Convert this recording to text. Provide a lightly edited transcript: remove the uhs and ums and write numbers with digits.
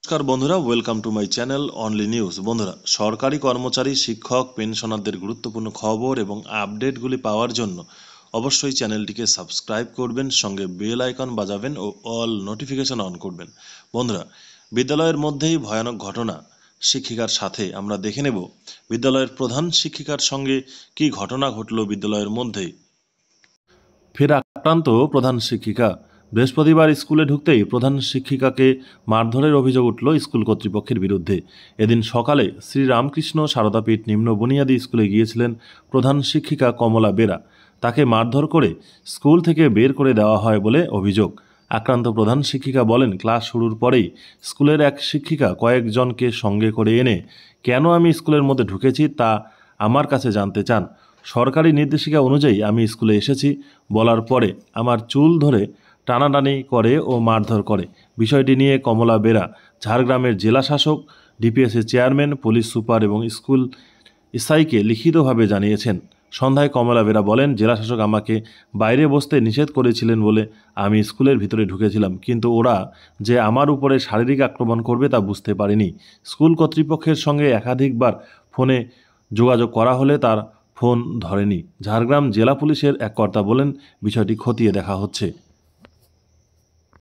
নমস্কার বন্ধুরা, welcome to my channel only news. বন্ধুরা, সরকারি কর্মচারী, শিক্ষক, পেনশনারদের গুরুত্বপূর্ণ খবর এবং আপডেটগুলি পাওয়ার জন্য অবশ্যই চ্যানেলটিকে সাবস্ক্রাইব করবেন, সঙ্গে বেল আইকন বাজাবেন ও অল নোটিফিকেশন অন করবেন। বন্ধুরা, বিদ্যালয়ের মধ্যেই ভয়ানক ঘটনা শিক্ষিকার সাথে। আমরা দেখে নেব বিদ্যালয়ের প্রধান শিক্ষিকার সঙ্গে কি ঘটনা ঘটল বিদ্যালয়ের মধ্যেই। ফের আক্রান্ত প্রধান শিক্ষিকা। বৃহস্পতিবার স্কুলে ঢুকতেই প্রধান শিক্ষিকাকে মারধরের অভিযোগ উঠল স্কুল কর্তৃপক্ষের বিরুদ্ধে। এদিন সকালে শ্রীরামকৃষ্ণ সারদাপীঠ নিম্ন বুনিয়াদী স্কুলে গিয়েছিলেন প্রধান শিক্ষিকা কমলা বেরা। তাকে মারধর করে স্কুল থেকে বের করে দেওয়া হয় বলে অভিযোগ। আক্রান্ত প্রধান শিক্ষিকা বলেন, ক্লাস শুরুর পরেই স্কুলের এক শিক্ষিকা কয়েকজনকে সঙ্গে করে এনে কেন আমি স্কুলের মধ্যে ঢুকেছি তা আমার কাছে জানতে চান। সরকারি নির্দেশিকা অনুযায়ী আমি স্কুলে এসেছি বলার পরে আমার চুল ধরে টানাটানি করে ও মারধর করে। বিষয়টি নিয়ে কমলা বেরা ঝাড়গ্রামের জেলা শাসক, ডিপিএসের চেয়ারম্যান, পুলিশ সুপার এবং স্কুল এসআইকে লিখিতভাবে জানিয়েছেন। সন্ধ্যায় কমলা বেরা বলেন, জেলা শাসক আমাকে বাইরে বসতে নিষেধ করেছিলেন বলে আমি স্কুলের ভিতরে ঢুকেছিলাম, কিন্তু ওরা যে আমার উপরে শারীরিক আক্রমণ করবে তা বুঝতে পারিনি। স্কুল কর্তৃপক্ষের সঙ্গে একাধিকবার ফোনে যোগাযোগ করা হলে তার ফোন ধরেনি। ঝাড়গ্রাম জেলা পুলিশের এক কর্তা বলেন, বিষয়টি খতিয়ে দেখা হচ্ছে।